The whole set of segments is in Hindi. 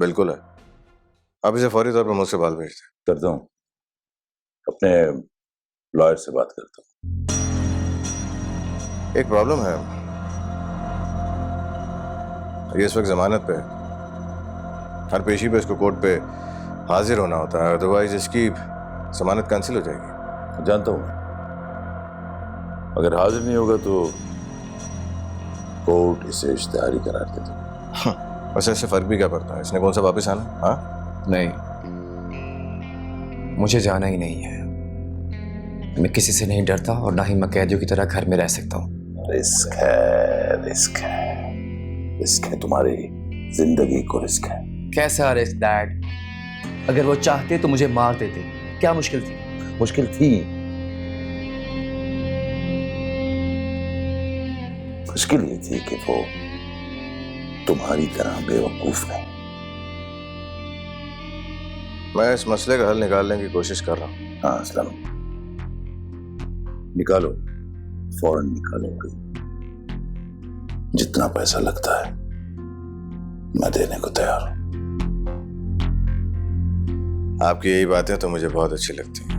बिल्कुल है। आप इसे फौरी तौर पर मुझसे बाल भेज दें। करता हूँ, अपने लॉयर से बात करता हूँ। एक प्रॉब्लम है, ये इस वक्त जमानत पे है। हर पेशी पे इसको कोर्ट पे हाजिर होना होता है, अदरवाइज इसकी जमानत कैंसिल हो जाएगी। जानता हूँ, अगर हाजिर नहीं होगा तो कोर्ट इसे इश्तेहारी करार दे देगा। वैसे इससे फर्क भी क्या पड़ता है, इसने कौन सा वापस आना? हाँ नहीं, मुझे जाना ही नहीं है। मैं किसी से नहीं डरता और ना ही मैं कैदियों की तरह घर में रह सकता हूँ। रिस्क है, रिस्क है, रिस्क है, तुम्हारी जिंदगी को रिस्क है। कैसा रिस्क डैड? अगर वो चाहते तो मुझे मार देते, क्या मुश्किल थी? मुश्किल थी, मुश्किल ये थी कि वो तुम्हारी तरह बेवकूफ नहीं। मैं इस मसले का हल निकालने की कोशिश कर रहा हूँ। हाँ असलम, निकालो, फौरन निकालो। जितना पैसा लगता है मैं देने को तैयार हूं। आपकी यही बातें तो मुझे बहुत अच्छी लगती हैं।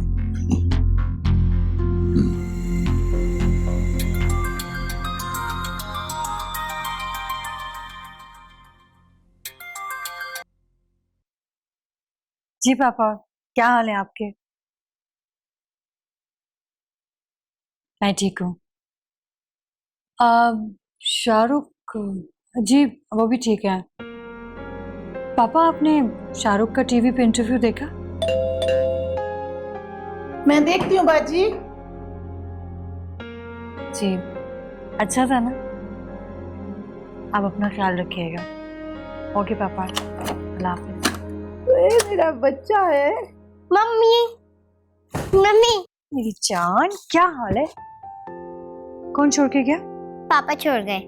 जी पापा, क्या हाल है आपके? मैं ठीक हूँ। शाहरुख जी वो भी ठीक है। पापा आपने शाहरुख का टीवी पे इंटरव्यू देखा? मैं देखती हूँ बाजी। जी अच्छा था ना? आप अपना ख्याल रखिएगा। ओके पापा, अल्लाह हाफिज। ये मेरा बच्चा है। मम्मी, मम्मी, मेरी जान, क्या हाल है? कौन छोड़ के गया? पापा छोड़ गए।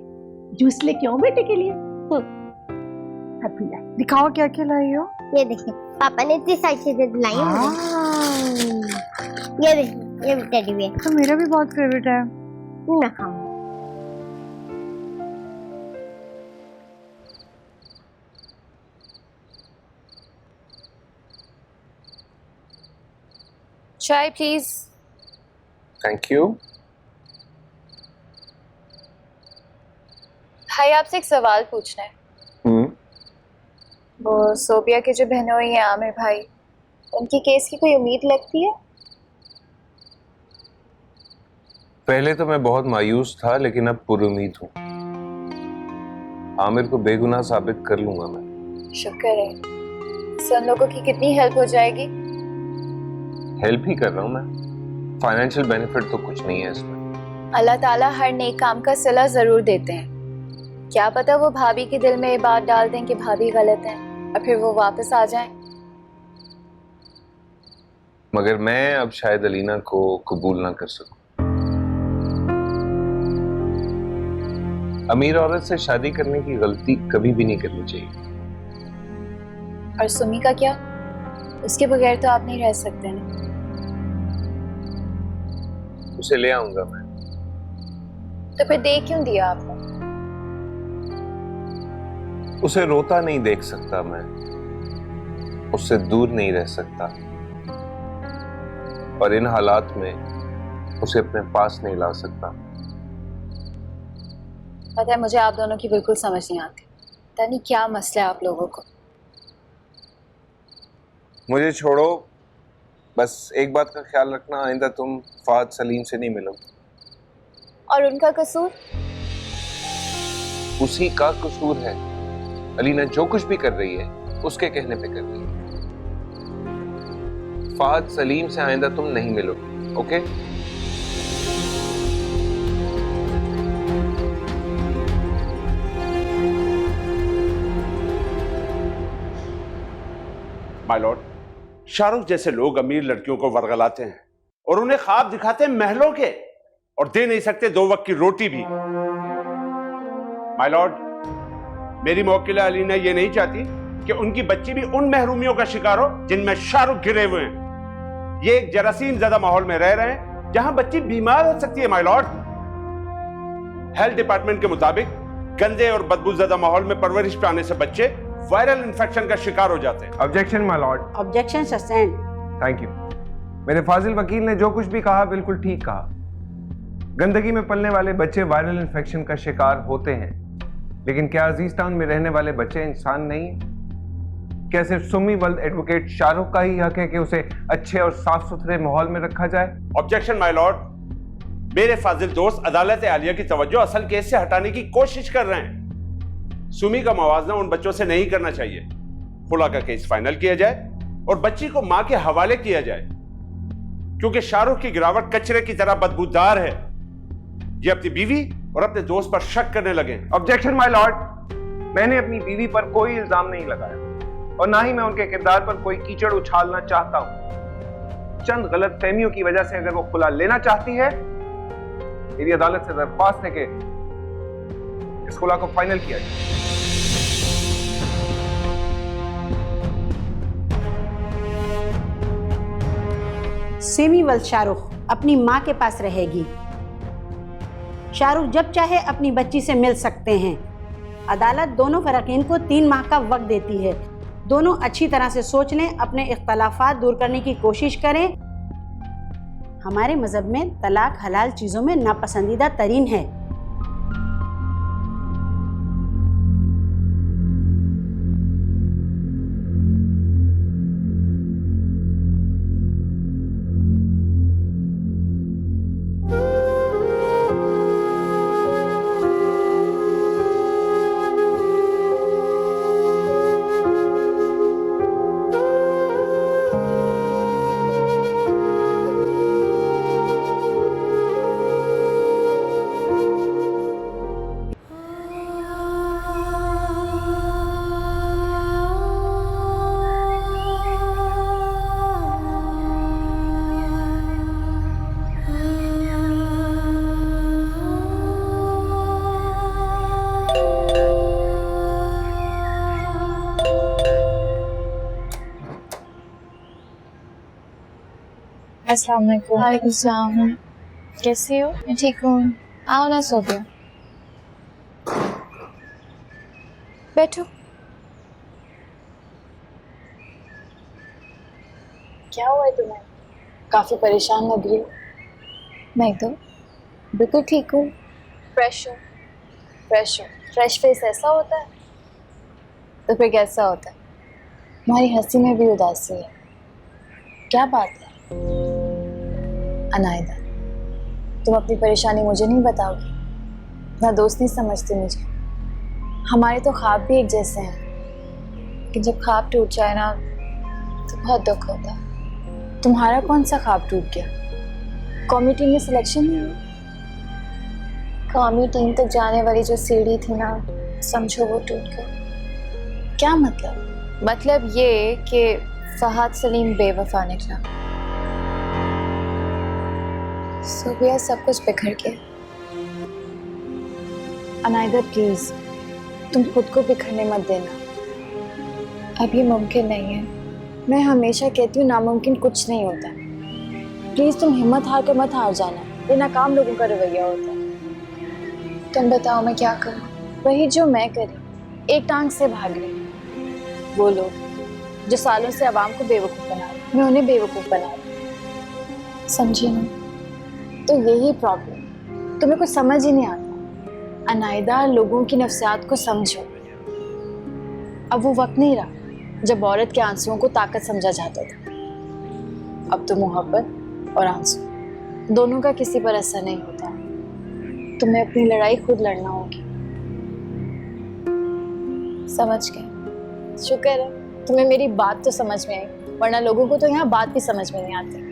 जूस ले क्यों बेटे के लिए? Happy life. दिखाओ क्या क्या लाई हो। ये देखिए, पापा ने इतनी सारी चीजें दिलाई हैं मुझे। ये देखिए, ये टेडी बियर। तो मेरा भी बहुत फेवरेट है। मैं खाऊंगा। चाय प्लीज। Thank you. भाई आपसे एक सवाल पूछना है। वो सोबिया के जो बहनोई हैं आमिर भाई, उनकी केस की कोई उम्मीद लगती है? पहले तो मैं बहुत मायूस था, लेकिन अब पुरुम्मीद हूँ। आमिर को बेगुनाह साबित कर लूंगा मैं। शुक्र है। सन लोगों की कितनी हेल्प हो जाएगी? हेल्प ही कर रहा हूँ मैं, फाइनेंशियल बेनिफिट तो कुछ नहीं है इसमें। अल्लाह ताला हर नेक काम का सिला जरूर देते हैं। क्या पता वो भाभी के दिल में ये बात डाल दें कि भाभी गलत हैं और फिर वो वापस आ जाएं। मगर मैं अब शायद अलीना को कबूल ना कर सकूं। अमीर औरत से शादी करने की गलती कभी भी नहीं करनी चाहिए। और सुमी का क्या? उसके बगैर तो आप नहीं रह सकते ना। उसे ले आऊंगा मैं। तो फिर दे क्यों दिया आपने? उसे रोता नहीं देख सकता मैं, उससे दूर नहीं रह सकता, और इन हालात में उसे अपने पास नहीं ला सकता। पता है, मुझे आप दोनों की बिल्कुल समझ नहीं आती। पता नहीं क्या मसला है आप लोगों को। मुझे छोड़ो, बस एक बात का ख्याल रखना, आइंदा तुम फहद सलीम से नहीं मिलो। और उनका कसूर? उसी का कसूर है। अलीना जो कुछ भी कर रही है उसके कहने पे कर रही है। फहद सलीम से आइंदा तुम नहीं मिलो, ओके? माय लॉर्ड, शाहरुख जैसे लोग अमीर लड़कियों को वर्गलाते हैं और उन्हें ख्वाब दिखाते हैं महलों के, और दे नहीं सकते 2 वक्त की रोटी भी। माय लॉर्ड, मेरी मौकिला अलीना ये नहीं चाहती कि उनकी बच्ची भी उन महरूमियों का शिकार हो जिनमें शाहरुख घिरे हुए हैं। ये एक जरासीम ज़दा माहौल में रह रहे हैं जहां बच्ची बीमार हो सकती है। माय लॉर्ड, हेल्थ डिपार्टमेंट के मुताबिक गंदे और बदबूज़दा माहौल में परवरिश पाने से बच्चे वायरल इन्फेक्शन का शिकार हो जाते हैं। Objection my Lord. Objection sustained. Thank you. मेरे फाजिल वकील ने जो कुछ भी कहा बिल्कुल ठीक कहा। गंदगी में पलने वाले बच्चे वायरल इन्फेक्शन का शिकार होते हैं, लेकिन क्या अजीज टाउन में रहने वाले बच्चे इंसान नहीं? क्या सिर्फ सुमी वर्ल्ड एडवोकेट शाहरुख का ही हक है कि उसे अच्छे और साफ सुथरे माहौल में रखा जाए? Objection my Lord. मेरे फाजिल दोस्त अदालत आलिया की तवज्जो असल केस से हटाने की कोशिश कर रहे हैं। सुमी का मवाजना उन बच्चों से नहीं करना चाहिए। खुला का केस फाइनल किया जाए और बच्ची को मां के हवाले किया जाए, क्योंकि शाहरुख की गिरावट कचरे की तरह बदबूदार है। ये अपनी बीवी और अपने दोस्त पर शक करने लगे। Objection my Lord. मैंने अपनी बीवी पर कोई इल्जाम नहीं लगाया और ना ही मैं उनके किरदार पर कोई कीचड़ उछालना चाहता हूं। चंद गलत फहमियों की वजह से अगर वो खुला लेना चाहती है, मेरी अदालत से दरख्वास्त है कि इस खुला को फाइनल किया जाए। सेमी वर्ल्ड शाहरुख अपनी मां के पास रहेगी। शाहरुख जब चाहे अपनी बच्ची से मिल सकते हैं। अदालत दोनों फरकीन को 3 माह का वक्त देती है। दोनों अच्छी तरह से सोच लें, अपने इख्तलाफात दूर करने की कोशिश करें। हमारे मजहब में तलाक हलाल चीज़ों में नापसंदीदा तरीन है। अस्सलाम वालेकुम। वालेकुम सलाम। कैसी हो? मैं ठीक हूँ। आओ ना सोफिया, बैठो। क्या हुआ है तुम्हें? काफी परेशान लग रही हो। नहीं तो बिल्कुल ठीक हूँ। फ्रेश हो? फ्रेश हो? फ्रेश फेस ऐसा होता है? तो फिर कैसा होता है? तुम्हारी हंसी में भी उदासी है। क्या बात है? अनायदा, तुम अपनी परेशानी मुझे नहीं बताओगी? ना दोस्त नहीं समझती मुझे। हमारे तो ख्वाब भी एक जैसे हैं, लेकिन जब ख्वाब टूट जाए ना तो बहुत दुख होता है। तुम्हारा कौन सा ख्वाब टूट गया? कौमी टीम में सिलेक्शन नहीं हुआ? कौमी टीम तक जाने वाली जो सीढ़ी थी ना, समझो वो टूट गई। क्या मतलब? मतलब ये कि फहद सलीम बेवफा निकला। सुबह सब कुछ बिखर गया। अनायदा प्लीज, तुम खुद को बिखरने मत देना। अब ये मुमकिन नहीं है। मैं हमेशा कहती हूँ नामुमकिन कुछ नहीं होता। प्लीज तुम हिम्मत हार कर मत हार जाना। ये नाकाम लोगों का रवैया होता है। तुम बताओ मैं क्या करूँ? वही जो मैं करी, एक टांग से भाग रही। वो लोग जो सालों से आवाम को बेवकूफ़ बना रहे, मैं उन्हें बेवकूफ़ बना रही। समझी ना? तो यही प्रॉब्लम, तुम्हें कुछ समझ ही नहीं आता। अनायदा, लोगों की नफ्सियात को समझो। अब वो वक्त नहीं रहा जब औरत के आंसुओं को ताकत समझा जाता था। अब तो मोहब्बत और आंसू दोनों का किसी पर असर नहीं होता। तुम्हें अपनी लड़ाई खुद लड़ना होगी। समझ गए? शुक्र है तुम्हें मेरी बात तो समझ में आई, वरना लोगों को तो यहाँ बात भी समझ में नहीं आती।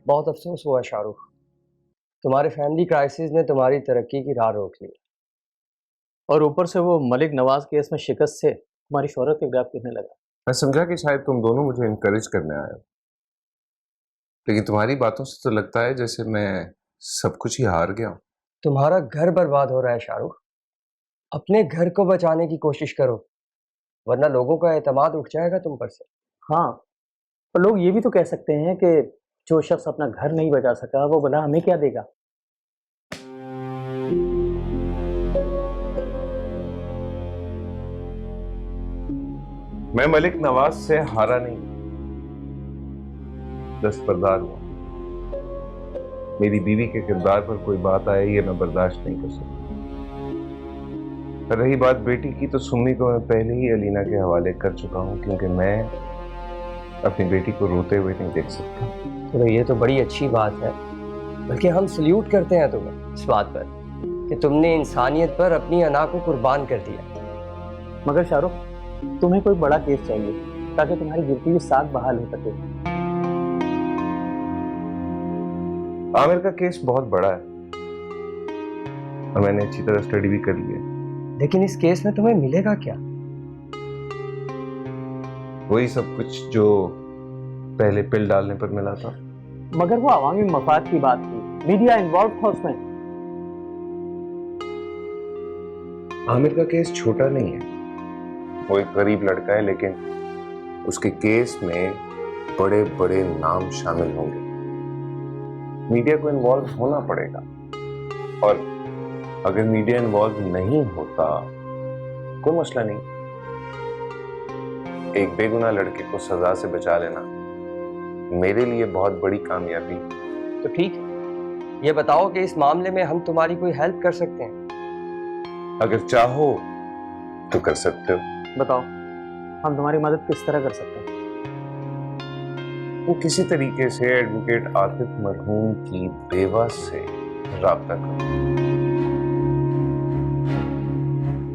बहुत अफसोस हुआ शाहरुख, तुम्हारे फैमिली क्राइसिस ने तुम्हारी तरक्की की राह रोक ली, और ऊपर से वो मलिक नवाज केस में शिकस्त से तुम्हारी शोहरत पे ग्राफ गिरने लगा। मैं समझा कि शायद तुम दोनों मुझे इनकरेज करने आए हो, लेकिन तुम्हारी बातों से तो लगता है जैसे मैं सब कुछ ही हार गया हूँ। तुम्हारा घर बर्बाद हो रहा है शाहरुख, अपने घर को बचाने की कोशिश करो, वरना लोगों का एतमाद उठ जाएगा तुम पर से। हाँ, और लोग ये भी तो कह सकते हैं कि जो शख्स अपना घर नहीं बचा सका वो भला हमें क्या देगा। मैं मलिक नवाज से हारा नहीं, दस्तबरदार हुआ। मेरी बीवी के किरदार पर कोई बात आए ये मैं बर्दाश्त नहीं कर सकता। रही बात बेटी की, तो सुम्मी को मैं पहले ही अलीना के हवाले कर चुका हूं, क्योंकि मैं अपनी बेटी को रोते हुए नहीं देख सकता। तो ये तो बड़ी अच्छी बात है, बल्कि हम सल्यूट करते हैं तुम्हें इस बात पर कि तुमने इंसानियत पर अपनी अना को कुर्बान कर दिया। मगर शाहरुख, तुम्हें कोई बड़ा केस चाहिए ताकि तुम्हारी गिरती हुई साख बहाल हो सके। आमिर का केस बहुत बड़ा है और मैंने अच्छी तरह स्टडी भी कर ली है। लेकिन इस केस में तुम्हें मिलेगा क्या? वही सब कुछ जो पहले पिल डालने पर मिला था। मगर वो अवामी मफाद की बात थी, मीडिया इन्वॉल्व था उसमें। आमिर का केस छोटा नहीं है, वो एक गरीब लड़का है, लेकिन उसके केस में बड़े बड़े नाम शामिल होंगे। मीडिया को इन्वॉल्व होना पड़ेगा, और अगर मीडिया इन्वॉल्व नहीं होता कोई मसला नहीं। एक बेगुनाह लड़के को सजा से बचा लेना मेरे लिए बहुत बड़ी कामयाबी। तो ठीक है, ये बताओ कि इस मामले में हम तुम्हारी कोई हेल्प कर सकते हैं? अगर चाहो तो कर सकते हो। बताओ, हम तुम्हारी मदद किस तरह कर सकते हैं? वो किसी तरीके से एडवोकेट आतिफ मरहूम की बेवा से राब्ता करो,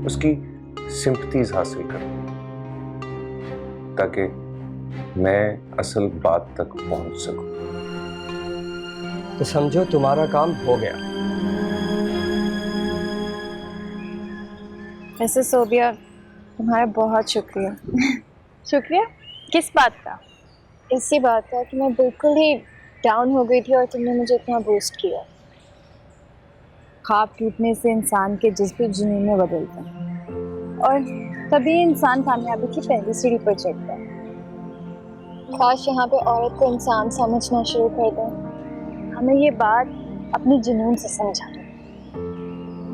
उसकी सिंपथीज हासिल करो, ताकि मैं असल बात तक पहुंच सकूं। तो समझो तुम्हारा काम हो गया। वैसे सोबिया, तुम्हारा बहुत शुक्रिया। शुक्रिया किस बात का? इसी बात का कि मैं बिल्कुल ही डाउन हो गई थी और तुमने मुझे इतना बूस्ट किया। ख्वाब टूटने से इंसान के जज्बे जुनून में बदलते हैं, और तभी इंसान कामयाबी की पहली सीढ़ी पर चढ़ता है। काश यहाँ पे औरत को इंसान समझना शुरू कर दें। हमें ये बात अपने जुनून से समझाना है,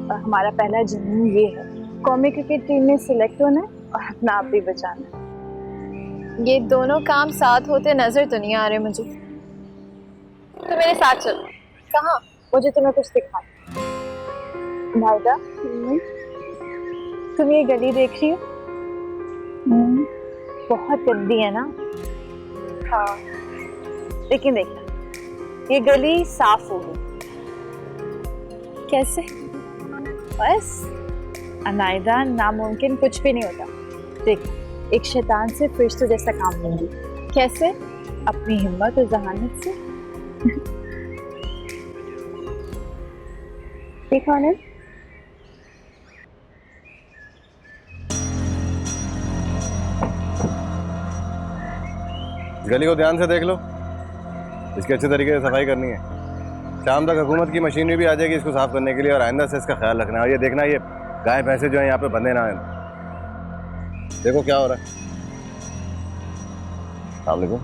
और हमारा पहला जुनून ये है, कौमी क्रिकेट टीम में सिलेक्ट होना है और अपना आप भी बचाना है। ये दोनों काम साथ होते नजर तो नहीं आ रहे मुझे। तो मेरे साथ चलो। कहाँ? मुझे तुम्हें कुछ दिखा। नायदा, तुम ये गली देख रही हो? बहुत गंदी है ना? हाँ, लेकिन देखना, ये गली साफ होगी। कैसे? बस अनायदा, नामुमकिन कुछ भी नहीं होता। देख, एक शैतान से फरिश्ते जैसा काम लूंगी। कैसे? अपनी हिम्मत और जहानत से। देखो आनंद, गली को ध्यान से देख लो, इसकी अच्छे तरीके से सफाई करनी है। शाम तक हुकूमत की मशीनरी भी आ जाएगी इसको साफ करने के लिए, और आइंदा से इसका ख्याल रखना है। और ये देखना, ये गाय भैंसे जो है यहाँ पे बंधे ना हैं। देखो क्या हो रहा है। अस्सलाम वालेकुम।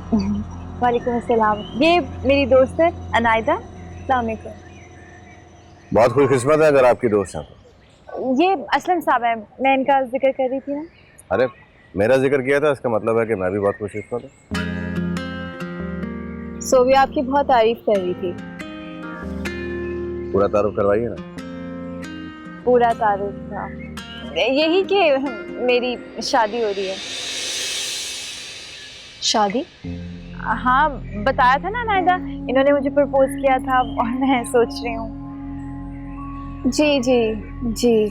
वालेकुम अस्सलाम। ये मेरी दोस्त है अनायदा। अस्सलाम वालेकुम। बहुत खुशकिस्मत है अगर आपकी दोस्त हैं तो। ये असलम साहब है, मैं इनका जिक्र कर रही थी ना। अरे मेरा जिक्र किया था, इसका मतलब है कि मैं भी बहुत खुशकिस्मत हूँ। सोबिया आपकी बहुत तारीफ कर रही थी। पूरा तारुफ करवाइए ना। पूरा तारुफ था यही कि मेरी शादी हो रही है। शादी? हाँ, बताया था ना नायदा, इन्होंने मुझे प्रपोज किया था और मैं सोच रही हूँ। जी जी जी।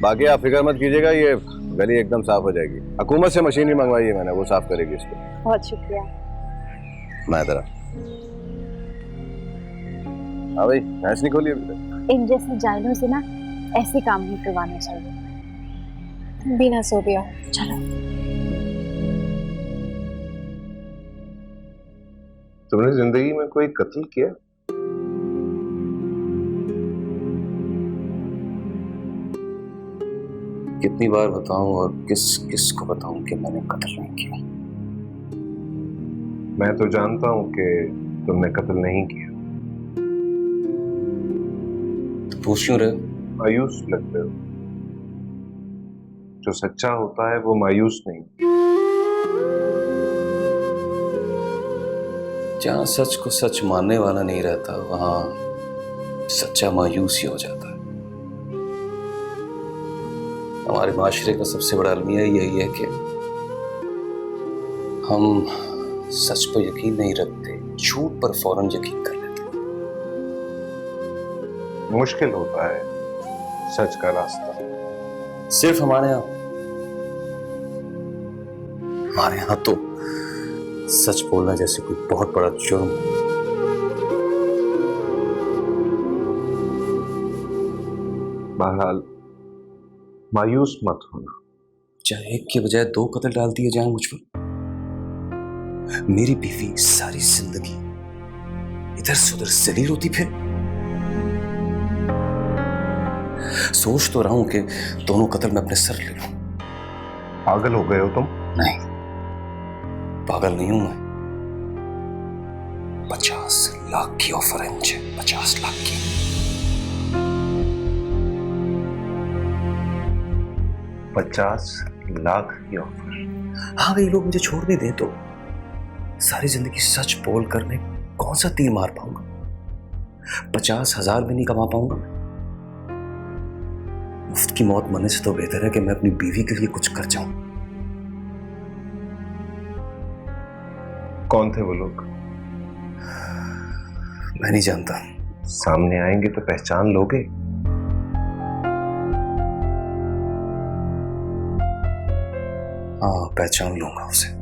बाकी आप फिक्र मत कीजिएगा, ये गली एकदम साफ हो जाएगी। हुकूमत से मशीनरी मंगवाई है मैंने, वो साफ करेगी इसको। बहुत शुक्रिया। मैं तरह। हाँ भाई, भैंस नहीं खोली अभी तक। इन जैसे जाहिलों से ना ऐसे काम नहीं करवाना चाहिए। बिना सोबिया, चलो। तुमने जिंदगी में कोई कत्ल किया? कितनी बार बताऊं और किस किस को बताऊं कि मैंने कत्ल नहीं किया? मैं तो जानता हूं कि तुमने कत्ल नहीं किया। तो पूछ क्यों रहे हो? मायूस लगते हो। जो सच्चा होता है वो मायूस नहीं। जहाँ सच को सच मानने वाला नहीं रहता वहाँ सच्चा मायूस ही हो जाता है। हमारे माशरे का सबसे बड़ा अलमिया यही है कि हम सच पर यकीन नहीं रखते, झूठ पर फौरन यकीन कर लेते। मुश्किल होता है सच का रास्ता। सिर्फ हमारे यहाँ तो सच बोलना जैसे कोई बहुत बड़ा जुर्म। बहरहाल मायूस मत होना। चाहे एक के बजाय 2 कत्ल डाल दिए जाएं मुझ पर। मेरी बीवी सारी जिंदगी इधर से उधर जलील होती फिर। सोच तो रहा हूं कि दोनों कत्ल मैं अपने सर ले लूं। पागल हो गए हो तुम? नहीं, पागल नहीं हूं मैं। 50 लाख की ऑफर है मुझे, 50 लाख की। $50 लाख की ऑफर? हाँ भाई, लोग मुझे छोड़ने दें तो सारी जिंदगी सच बोल कर मैं कौन सा तीर मार पाऊंगा? 50,000 भी नहीं कमा पाऊंगा। मुफ्त की मौत मरने से तो बेहतर है कि मैं अपनी बीवी के लिए कुछ कर जाऊं। कौन थे वो लोग? मैं नहीं जानता। सामने आएंगे तो पहचान लोगे? हाँ, पहचान लूंगा उसे।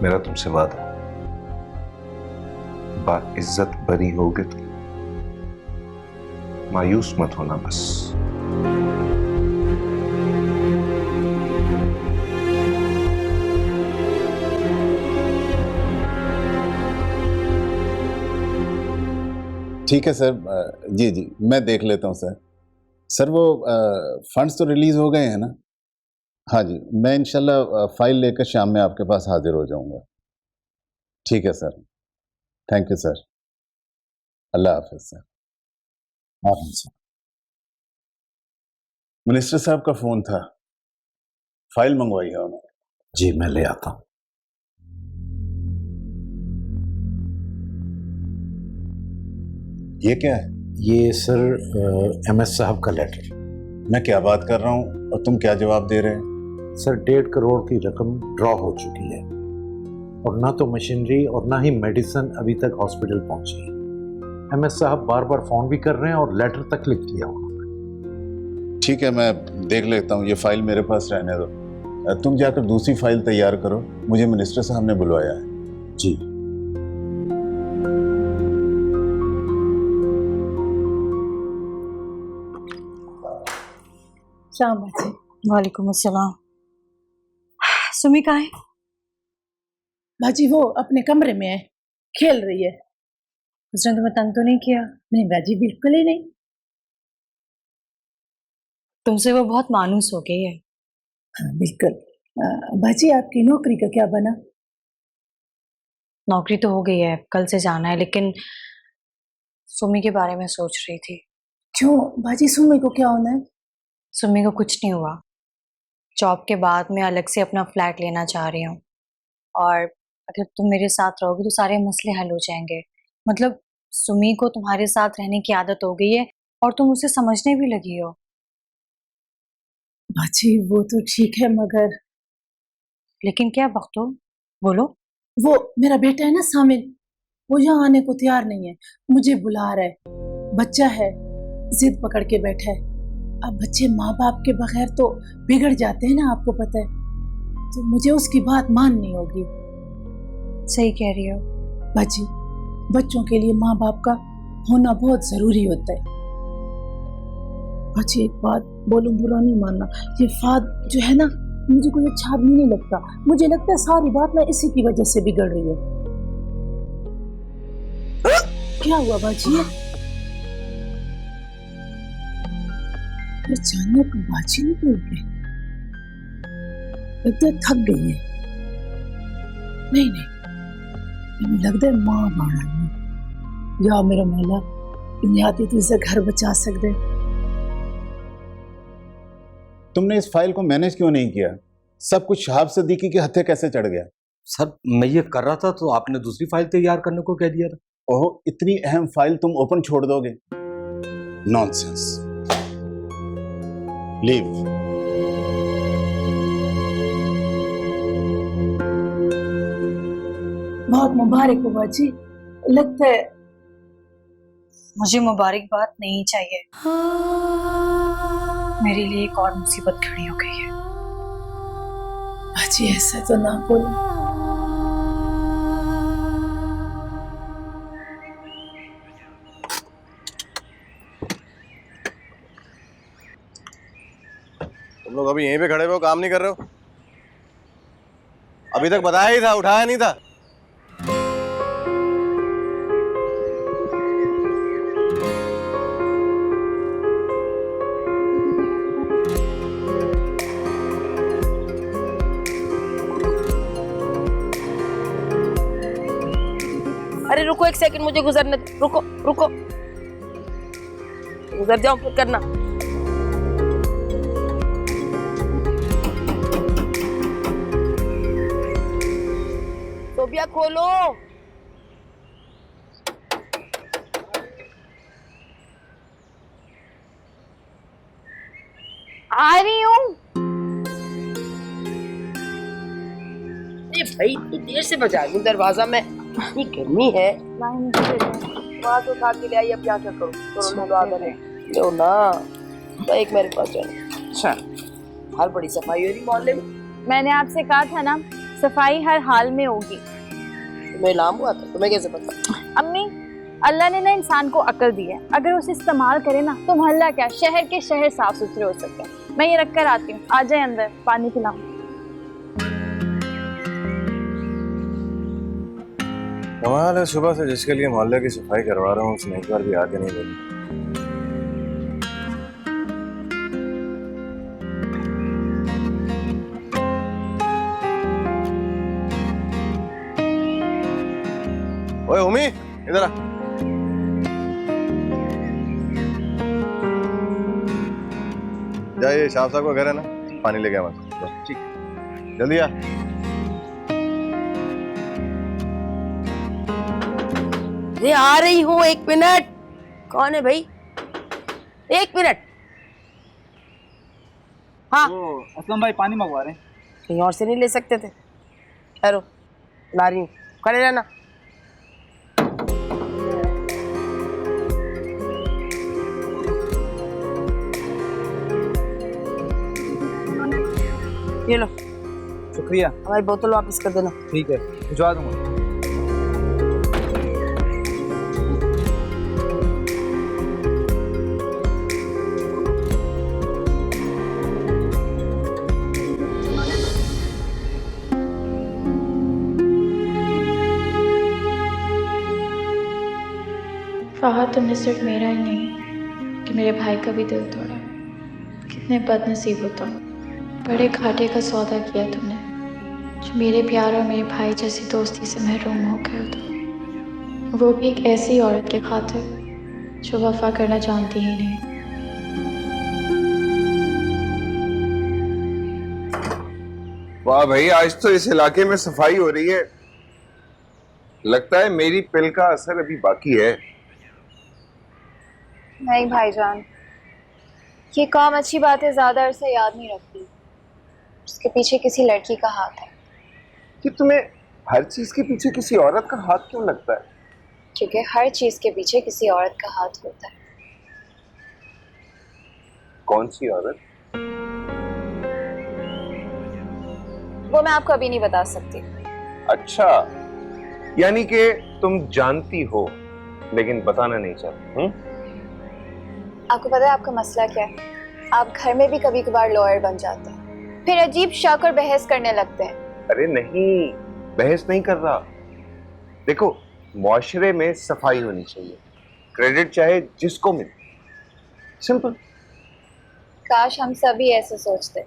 मेरा तुमसे वादा, बाइज्जत बरी होगे तुम। मायूस मत होना बस। ठीक है सर। जी जी, मैं देख लेता हूँ सर। सर वो फंड्स तो रिलीज हो गए हैं ना? हाँ जी, मैं इंशाल्लाह फाइल लेकर शाम में आपके पास हाजिर हो जाऊंगा। ठीक है sir, thank you sir. Allah Hafiz sir. Hafiz sir. Minister साहब का फोन था, फाइल मंगवाई है उन्होंने। जी, मैं ले आता हूँ। ये क्या है? ये सर MS साहब का लेटर। मैं क्या बात कर रहा हूँ और तुम क्या जवाब दे रहे हैं? सर 1.5 करोड़ की रकम ड्रॉ हो चुकी है और ना तो मशीनरी और ना ही मेडिसिन अभी तक हॉस्पिटल पहुंची है। MS साहब बार बार फोन भी कर रहे हैं और लेटर तक लिख दिया उन्होंने। ठीक है, मैं देख लेता हूँ। ये फाइल मेरे पास रहने दो। तुम जाकर दूसरी फाइल तैयार करो, मुझे मिनिस्टर साहब ने बुलवाया है। जी। सलाम बाजी। वालेकुम अस्सलाम। सुमी कहाँ है? बाजी वो अपने कमरे में है, खेल रही है। उसने तुम्हें तंग तो नहीं किया? नहीं बाजी, बिल्कुल ही नहीं। तुमसे वो बहुत मानूस हो गई है। हाँ बिल्कुल। बाजी आपकी नौकरी का क्या बना? नौकरी तो हो गई है, कल से जाना है, लेकिन सुमी के बारे में सोच रही थी। क्यों बाजी, सुमी को क्या होना है? सुमी को कुछ नहीं हुआ। जॉब के बाद मैं अलग से अपना फ्लैट लेना चाह रही हूँ और अगर तुम मेरे साथ रहोगे तो सारे मसले हल हो जाएंगे। मतलब सुमी को तुम्हारे साथ रहने की आदत हो गई है और तुम उसे समझने भी लगी हो। बाजी वो तो ठीक है, मगर लेकिन क्या बख्तो, बोलो। वो मेरा बेटा है ना सामिल, वो यहाँ आने को तैयार नहीं है। मुझे बुला रहा है, बच्चा है, जिद पकड़ के बैठा है। अब बच्चे माँ बाप के बगैर तो बिगड़ जाते हैं ना, आपको पता है। तो मुझे उसकी बात माननी होगी। सही कह रही हो बाजी, बच्चों के लिए माँ बाप का होना बहुत जरूरी होता है। बाजी एक बात बोलूं, बुरा नहीं मानना, ये फाद जो है ना, मुझे कोई अच्छा आदमी नहीं लगता। मुझे लगता है सारी बात ना इसी की वजह से बिगड़ रही है। क्या हुआ बाजी? अचानक बाजी नहीं बोल गई, लगता है थक गई है। नहीं नहीं, लगता है मां बाड़ा नहीं। या मेरा मौला, इन्हें आती तो इसे घर बचा सकते। तुमने इस फाइल को मैनेज क्यों नहीं किया? सब कुछ शहाब सिद्दीकी के हत्थे कैसे चढ़ गया? सर मैं ये कर रहा था तो आपने दूसरी फाइल तैयार करने को कह दिया था। ओहो, इतनी अहम फाइल तुम ओपन छोड़ दोगे? नॉनसेंस। लीव। बहुत मुबारक हो बाजी, लगता है मुझे मुबारकबाद नहीं चाहिए, मेरे लिए एक और मुसीबत खड़ी हो गई है। बाजी ऐसा तो ना बोलो। तुम लोग अभी यहीं पे खड़े हो, काम नहीं कर रहे हो? अभी तक बताया ही था, उठाया नहीं था। अरे रुको एक सेकंड, मुझे गुजरने दो। रुको रुको, गुजर जाओ फिर करना। सोबिया खोलो। आ रही हूँ। भाई इतनी देर से बजा रही हूँ दरवाजा में, इतनी गर्मी है। वहां तो खा के ले आई, अब क्या क्या करूँ? लो ना, तो एक मेरे पास जाना। अच्छा, हर बड़ी सफाई हो रही मोहल्ले में। मैंने आपसे कहा था ना, सफाई हर हाल में होगी। तुम्हें इल्हाम हुआ था? तुम्हें कैसे पता? अम्मी, अल्लाह ने ना इंसान को अक्ल दी है, अगर उसे इस्तेमाल करे ना तो मोहल्ला क्या, शहर के शहर साफ सुथरे हो सकते हैं। मैं ये रख कर आती हूँ, आ जाए अंदर, पानी पिलाऊं। कमाल है, सुबह से जिसके लिए मोहल्ले की सफाई करवा रहा हूँ उसने एक बार भी आके नहीं देखी। ओए उमी, इधर आ। जाइए, शाह साहब का घर है ना, पानी लेके आ। ठीक, जल्दी आ। अरे आ रही हूँ, 1 मिनट। कौन है भाई? 1 मिनट। हाँ असलम भाई, पानी मंगवा रहे हैं। कहीं और से नहीं ले सकते थे? ठहरो, ला रही हूँ, खड़े रहना। ये लो। शुक्रिया। हमारी बोतल वापस कर देना। ठीक है, भिजवा दूंगा। फहद, तुमने सिर्फ मेरा ही नहीं कि मेरे भाई का भी दिल तोड़ा। कितने बदनसीब हो तुम। बड़े घाटे का सौदा किया तुमने, जो मेरे प्यार और मेरे भाई जैसी दोस्ती से महरूम हो गए हो तुम। वो भी एक ऐसी औरत के खातिर जो वफा करना जानती ही नहीं। वाह भाई, आज तो इस इलाके में सफाई हो रही है। लगता है मेरी पिल का असर अभी बाकी है। नहीं भाईजान, ये काम अच्छी बातें ज्यादा अरसे याद नहीं रखती। उसके पीछे किसी लड़की का हाथ है। कि तुम्हें हर चीज के पीछे किसी औरत का हाथ क्यों लगता है? क्योंकि हर चीज के पीछे किसी औरत का हाथ होता है। कौन सी औरत? वो मैं आपको अभी नहीं बता सकती। अच्छा, यानी कि तुम जानती हो लेकिन बताना नहीं चाहती। आपको पता है आपका मसला क्या है? आप घर में भी कभी कभार लॉयर बन जाते हैं, फिर अजीब शक और बहस करने लगते हैं। अरे नहीं, बहस नहीं कर रहा। देखो, मुआशरे में सफाई होनी चाहिए, क्रेडिट चाहे जिसको मिले, सिंपल। काश हम सभी ऐसे सोचते,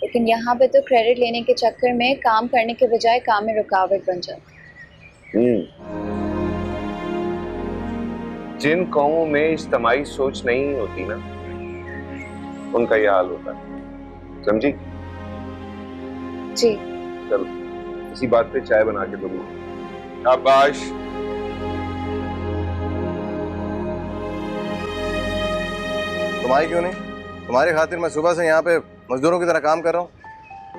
लेकिन यहाँ पे तो क्रेडिट लेने के चक्कर में काम करने के बजाय काम में रुकावट बन जाती। जिन कौमों में इज्तिमाई सोच नहीं होती ना, उनका ये हाल होता है, समझी? जी। चलो इसी बात पे चाय बना के दूंगा। शाबाश। तुम्हारी क्यों नहीं? तुम्हारी खातिर मैं सुबह से यहाँ पे मजदूरों की तरह काम कर रहा हूँ।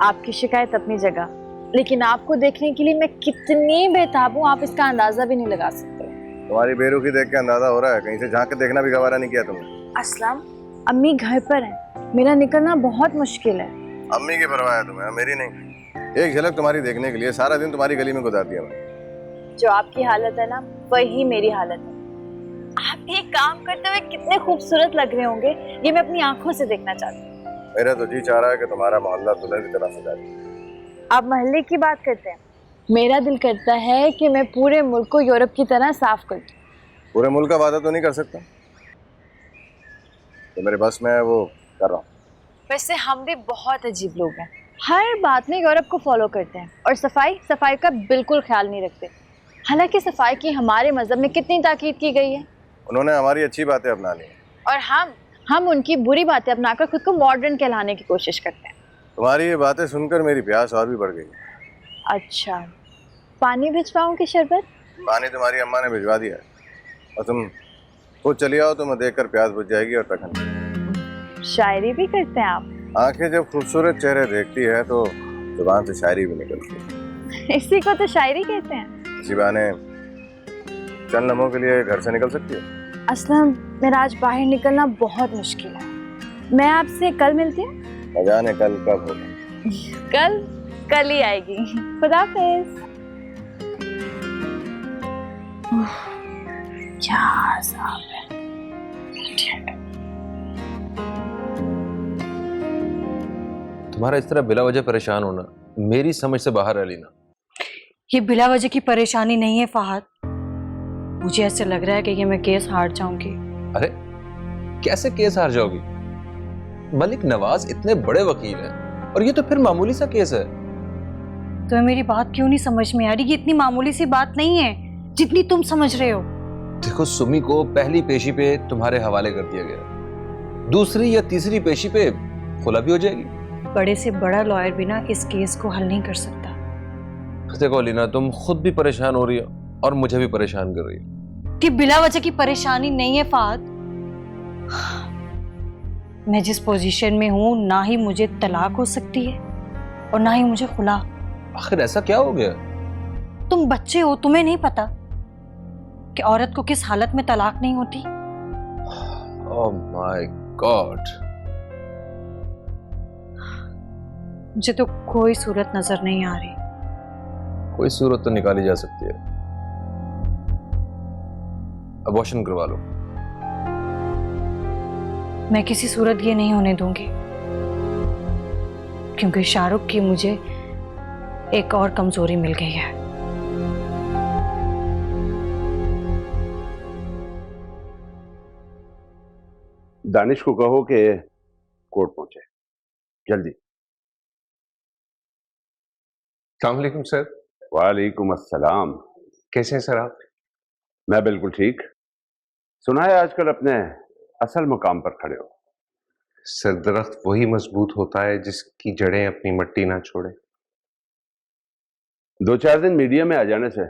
आपकी शिकायत अपनी जगह, लेकिन आपको देखने के लिए मैं कितनी बेताब हूँ आप इसका अंदाजा भी नहीं लगा सकते। तुम्हारी बेरुखी देख के अंदाजा हो रहा है, कहीं से झांक के देखना भी गवारा नहीं किया तुमने। असलम, अम्मी घर पर हैं, मेरा निकलना बहुत मुश्किल है। अम्मी की परवाह है तुम्हें, मेरी नहीं। एक झलक तुम्हारी देखने के लिए सारा दिन तुम्हारी गली में गुजार दिया मैंने। जो आपकी हालत है ना, वही मेरी हालत है। आप ये काम करते हुए कितने खूबसूरत लग रहे होंगे, ये मैं अपनी आंखों से देखना चाहती हूँ। मेरा तो जी चाह रहा है कि तुम्हारा मोहल्ला दुल्हन की तरह सजा दे। आप मोहल्ले की बात करते हैं, मेरा दिल करता है कि मैं पूरे मुल्क को यूरोप की तरह साफ कर दूं। पूरे मुल्क का वादा तो नहीं कर सकता, तो मेरे बस में है वो कर रहा हूँ। वैसे हम भी बहुत अजीब लोग हैं, हर बात में यूरोप को फॉलो करते हैं और सफाई का बिल्कुल ख्याल नहीं रखते। हालांकि सफाई की हमारे मजहब में कितनी ताकीद की गई है। उन्होंने हमारी अच्छी बातें अपना ली और हम उनकी बुरी बातें अपनाकर खुद को मॉडर्न कहलाने की कोशिश करते हैं। तुम्हारी ये बातें सुनकर मेरी प्यास और भी बढ़ गई। अच्छा, पानी भिजवाऊं कि शरबत? पानी तुम्हारी अम्मा ने भिजवा दिया है, और तुम खुद चली आओ तो मैं देखकर प्यास बुझ जाएगी और तखन। शायरी भी करते हैं आप? आंखें जब खूबसूरत चेहरे देखती है तो जुबान से शायरी भी निकलती है। इसी को तो शायरी कहते हैं। इसी बहाने चंद लम्हों के लिए घर से निकल सकती है। असलम, मेरा आज बाहर निकलना बहुत मुश्किल है। मैं आपसे कल मिलती हूँ। न जाने कल कब होगा। कल ही आएगी। खुदा हाफिज। क्या अज़ाब है। तुम्हारा इस तरह बिला वजह परेशान होना मेरी समझ से बाहर है लीना। ये बिला वजह की परेशानी नहीं है फहद, मुझे ऐसे लग रहा है कि ये मैं केस हार जाऊंगी। अरे कैसे केस हार जाओगी? मलिक नवाज इतने बड़े वकील हैं और ये तो फिर मामूली सा केस है। तुम्हें मेरी बात क्यों नहीं समझ में आ रही? ये इतनी मामूली सी बात नहीं है जितनी तुम समझ रहे हो। देखो, सुमी को पहली पेशी पे तुम्हारे हवाले कर दिया गया, दूसरी या तीसरी पेशी पे खुला भी हो जाएगी। बड़े से बड़ा लॉयर भी ना इस केस को हल नहीं कर सकता। देखो लीना, तुम खुद भी परेशान हो रही हो और मुझे भी परेशान कर रही हो। कि बिला वजह की परेशानी नहीं है फहद, मैं जिस पोजीशन में हूं ना ही मुझे तलाक हो सकती है और ना ही मुझे खुला। आखिर ऐसा क्या हो गया? तुम बच्चे हो, तुम्हें नहीं पता कि औरत को किस हालत में तलाक नहीं होती? Oh my God. मुझे तो कोई सूरत नजर नहीं आ रही। कोई सूरत तो निकाली जा सकती है, अबॉर्शन करवा लो। मैं किसी सूरत ये नहीं होने दूंगी, क्योंकि शाहरुख की मुझे एक और कमजोरी मिल गई है। दानिश को कहो कि कोर्ट पहुंचे जल्दी। अस्सलाम वालेकुम सर। वालेकुम अस्सलाम। कैसे हैं सर आप? मैं बिल्कुल ठीक। सुना है आजकल अपने असल मुकाम पर खड़े हो। सर, दरख्त वही मजबूत होता है जिसकी जड़ें अपनी मिट्टी ना छोड़े। 2-4 दिन मीडिया में आ जाने से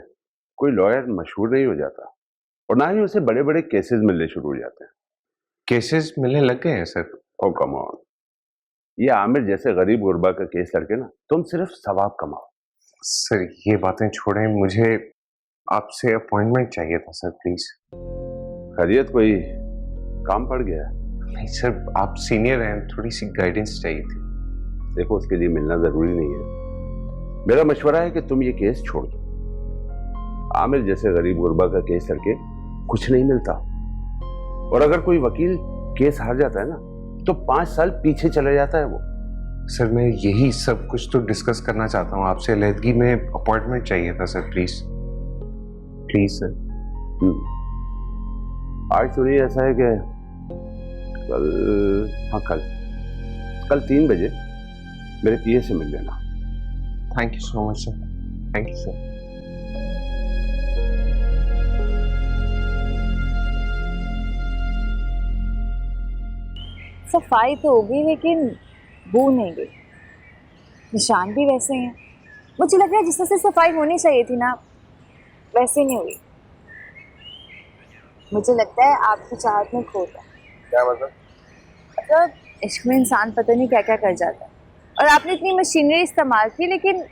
कोई लॉयर मशहूर नहीं हो जाता और ना ही उसे बड़े बड़े केसेस मिलने शुरू हो जाते हैं। केसेस मिलने लग गए हैं सर? ओ कम ऑन, ये आमिर जैसे गरीब गुरबा का केस लड़के ना तुम सिर्फ सवाब कमाओ। सर ये बातें छोड़ें, मुझे आपसे अपॉइंटमेंट चाहिए था सर, प्लीज। खैरियत कोई काम पड़ गया है? नहीं सर, आप सीनियर हैं, थोड़ी सी गाइडेंस चाहिए थी। देखो, उसके लिए मिलना जरूरी नहीं है। मेरा मशवरा है कि तुम ये केस छोड़ दो। आमिर जैसे गरीब गुरबा का केस लड़के कुछ नहीं मिलता, और अगर कोई वकील केस हार जाता है ना तो 5 साल पीछे चला जाता है वो। सर मैं यही सब कुछ तो डिस्कस करना चाहता हूँ आपसे। अलहदगी में अपॉइंटमेंट चाहिए था सर, प्लीज प्लीज सर। आज सुनिए, ऐसा है कि कल 3 बजे मेरे पीए से मिल लेना। Thank you so much sir. Thank you sir. सफाई तो होगी लेकिन बू नहीं गई, निशान भी वैसे हैं। मुझे लग रहा है जिस तरह से सफाई होनी चाहिए थी ना वैसे नहीं हुई। मुझे लगता है आपकी चाहत में खोट है। क्या मतलब? मतलब इश्क में इंसान पता नहीं क्या क्या कर जाता है, और आपने इतनी मशीनरी इस्तेमाल की लेकिन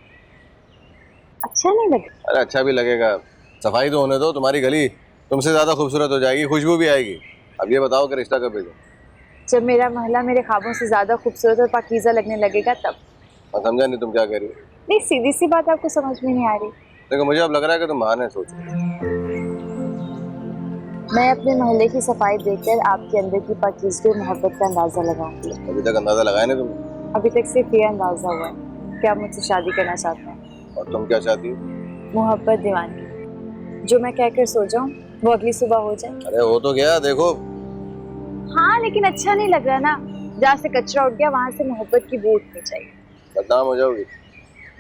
अच्छा नहीं लगा। अरे अच्छा भी लगेगा, सफाई तो होने दो। तुम्हारी गली तुमसे ज्यादा खूबसूरत हो जाएगी, खुशबू भी आएगी। अब ये बताओ कि रिश्ता कब भेजो? जब मेरा महला मेरे ख्वाबों से ज्यादा खूबसूरत और पाकीज़ा लगने लगेगा तब। मैं समझा नहीं तुम क्या कह रही हो। नहीं, सीधी सी बात आपको समझ में नहीं आ रही। देखो मुझे अब लग रहा है कि तुम महान सोच रही हो। मैं अपने मोहल्ले की सफाई देखकर आपके अंदर की पाकीज़गी और मोहब्बत का अंदाजा लगाऊंगी। अभी तक अंदाजा लगाया नहीं तुम? अभी तक सिर्फ ये अंदाजा हुआ है कि आप मुझसे शादी करना चाहते हैं। और तुम क्या चाहती हो? मोहब्बत दीवानगी, जो मैं कहकर सो जाऊं वो अगली सुबह हो जाए। अरे हो तो गया, देखो। हाँ लेकिन अच्छा नहीं लग रहा ना, जहाँ से कचरा उठ गया वहाँ से मोहब्बत की बू उठनी चाहिए। बदनाम हो जाओगी।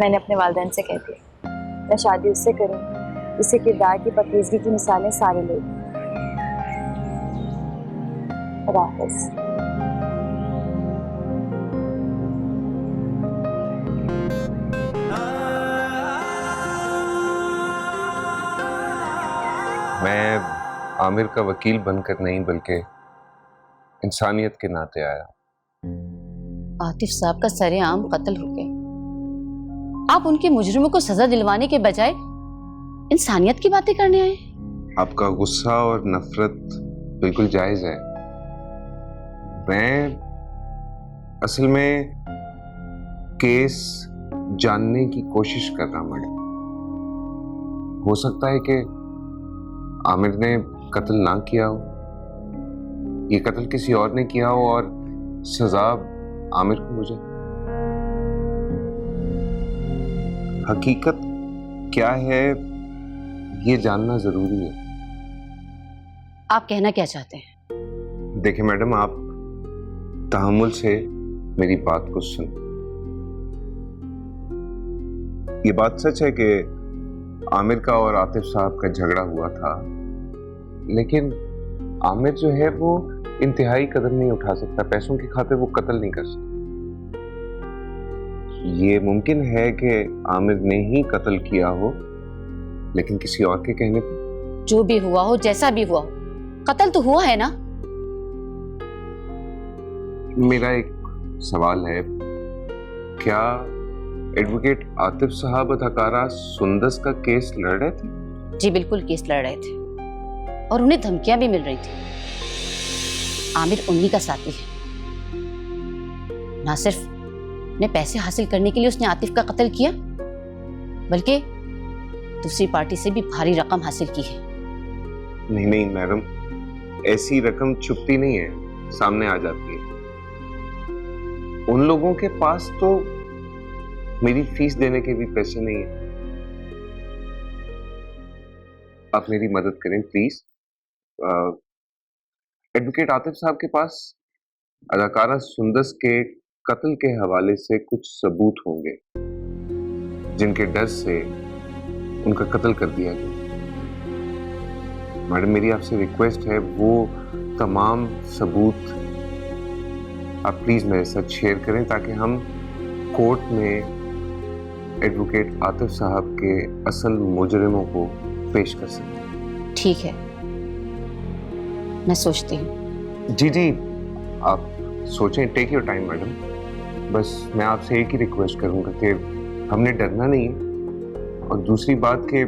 मैंने अपने वालिदैन से कह दिया मैं शादी उससे करूँ जिससे किरदार की पाकीज़गी की मिसालें सारे लोग। मैं आमिर का वकील बनकर नहीं बल्कि इंसानियत के नाते आया। आतिफ साहब का सरेआम कत्ल हो गया, आप उनके मुजरिमों को सजा दिलवाने के बजाय इंसानियत की बातें करने आए। आपका गुस्सा और नफरत बिल्कुल जायज है। मैं असल में केस जानने की कोशिश कर रहा हूं मैडम। हो सकता है कि आमिर ने कत्ल ना किया हो, ये कत्ल किसी और ने किया हो और सजा आमिर को हो जाए। हकीकत क्या है ये जानना जरूरी है। आप कहना क्या चाहते हैं? देखिए मैडम, आप तहम्मुल से मेरी बात को सुन। ये बात सच है कि आमिर का और आतिफ साहब का झगड़ा हुआ था, लेकिन आमिर जो है वो इंतहाई कदम नहीं उठा सकता। पैसों की खातिर वो कत्ल नहीं कर सकता। ये मुमकिन है कि आमिर ने ही कत्ल किया हो, लेकिन किसी और के कहने पर। जो भी हुआ हो, जैसा भी हुआ हो, कत्ल तो हुआ है ना। मेरा एक सवाल है, क्या एडवोकेट आतिफ साहब अदाकारा सुंदस का केस लड़ रहे थे? जी बिल्कुल, केस लड़ रहे थे और उन्हें धमकियां भी मिल रही थी। आमिर उन्हीं का साथी है। ना सिर्फ ने पैसे हासिल करने के लिए उसने आतिफ का कत्ल किया, बल्कि दूसरी पार्टी से भी भारी रकम हासिल की है। नहीं नहीं मैडम, ऐसी रकम छुपती नहीं है, सामने आ जाती है। उन लोगों के पास तो मेरी फीस देने के भी पैसे नहीं है। आप मेरी मदद करें प्लीज। एडवोकेट आतिफ साहब के पास अदाकारा सुंदस के कत्ल के हवाले से कुछ सबूत होंगे, जिनके डर से उनका कत्ल कर दिया गया। मैडम मेरी आपसे रिक्वेस्ट है, वो तमाम सबूत आप प्लीज मेरे साथ शेयर करें ताकि हम कोर्ट में एडवोकेट आतिफ साहब के असल मुजरिमों को पेश कर सकें। ठीक है, मैं सोचती हूँ। जी जी, आप सोचें, टेक योर टाइम मैडम। बस मैं आपसे एक ही रिक्वेस्ट करूंगा कि हमने डरना नहीं है। और दूसरी बात कि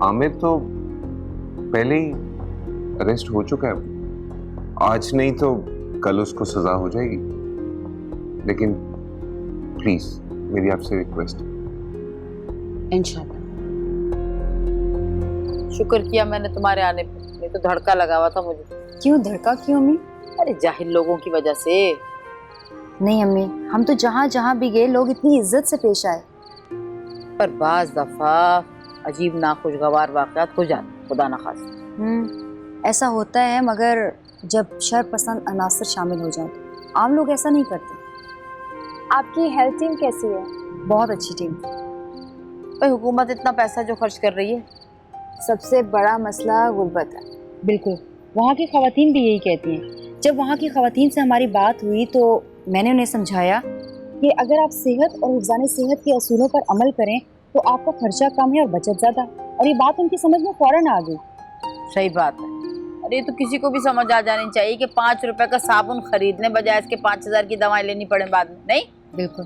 आमिर तो पहले ही अरेस्ट हो चुका है, आज नहीं तो कल उसको सजा हो जाएगी। लेकिन प्लीज मेरी आपसे रिक्वेस्ट है। इंशाल्लाह। शुक्र किया मैंने तुम्हारे आने पे, नहीं तो धड़का लगा हुआ था मुझे। क्यों धड़का? क्यों अम्मी? अरे जाहिल लोगों की वजह से। नहीं अम्मी, हम तो जहाँ जहाँ भी गए लोग इतनी इज्जत से पेश आए। पर बाज दफा अजीब नाखुशगवार वाक़यात हो जाते, खुदा न खास्ता। ऐसा होता है, मगर जब शर पसंद अनासर शामिल हो जाए तो आम लोग ऐसा नहीं करते। आपकी हेल्थ टीम कैसी है? बहुत अच्छी टीम। भाई हुकूमत इतना पैसा जो खर्च कर रही है, सबसे बड़ा मसला गुर्बत है। बिल्कुल, वहाँ की खवातीन भी यही कहती हैं जब वहाँ की खवातीन से हमारी बात हुई तो मैंने उन्हें समझाया कि अगर आप सेहत और हिफ्ज़ान सेहत के असूलों पर अमल करें तो आपका खर्चा कम है और बचत ज़्यादा। और ये बात उनकी समझ में फ़ौरन आ गई। सही बात है। अरे तो किसी को भी समझ आ जानी चाहिए कि 5 रुपए का साबुन खरीदने बजाय इसके 5000 की दवाएं लेनी पड़े बाद में। नहीं, बिल्कुल।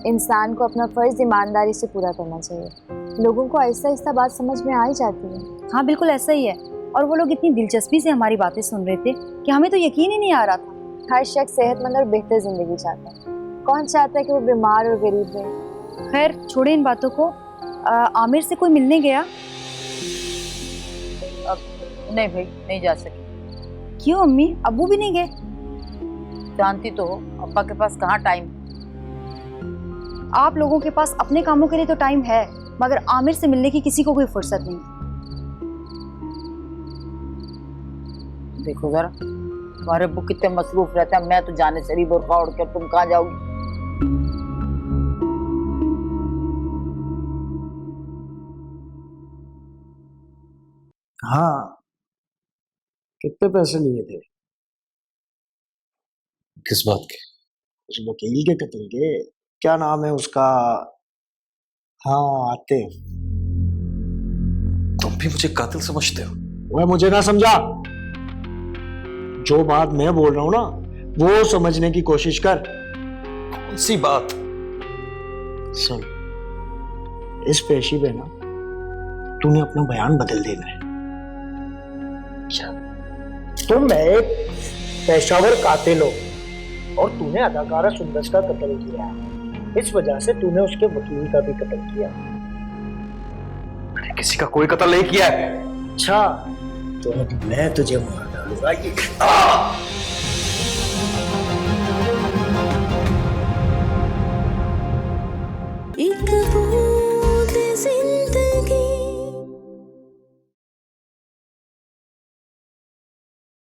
इंसान को अपना फ़र्ज ईमानदारी से पूरा करना चाहिए। लोगों को आहिस्ता आहिस्ता बात समझ में आ ही जाती है। हाँ बिल्कुल ऐसा ही है। और वो लोग इतनी दिलचस्पी से हमारी बातें सुन रहे थे कि हमें तो यकीन ही नहीं आ रहा था। हर शख्स सेहतमंद और बेहतर ज़िंदगी चाहता है। कौन चाहता है कि वो बीमार और गरीब रहे। खैर छोड़े इन बातों को। आमिर से कोई मिलने गया? अब नहीं भाई, नहीं जा सके। क्यों अम्मी, अब्बू भी नहीं गए? जानती तो हो अब्बा के पास कहाँ टाइम। आप लोगों के पास अपने कामों के लिए तो टाइम है, मगर आमिर से मिलने की किसी को कोई फुर्सत नहीं। देखो जरा, तुम्हारे अब्बू कितने मसरूफ रहते हैं। मैं तो जाने से ही बुर्का उड़ कर, तुम कहाँ जाओगी? हाँ, कितने पैसे लिए थे? किस बात के? उस वकील के कत्ल के। क्या नाम है उसका? हाँ, आतिफ। तुम भी मुझे कातिल समझते हो? वह मुझे ना समझा। जो बात मैं बोल रहा हूं ना, वो समझने की कोशिश कर। कौन सी बात? सुन, इस पेशी पे ना तूने अपना बयान बदल देना है। क्या? तुम एक पेशावर कातिल हो और तूने अदाकारा सुंदस का कत्ल किया। इस वजह से तूने उसके वकील का भी कत्ल किया। मैंने किसी का कोई कत्ल नहीं किया है। अच्छा, तो अब मैं तुझे मार डालूंगा।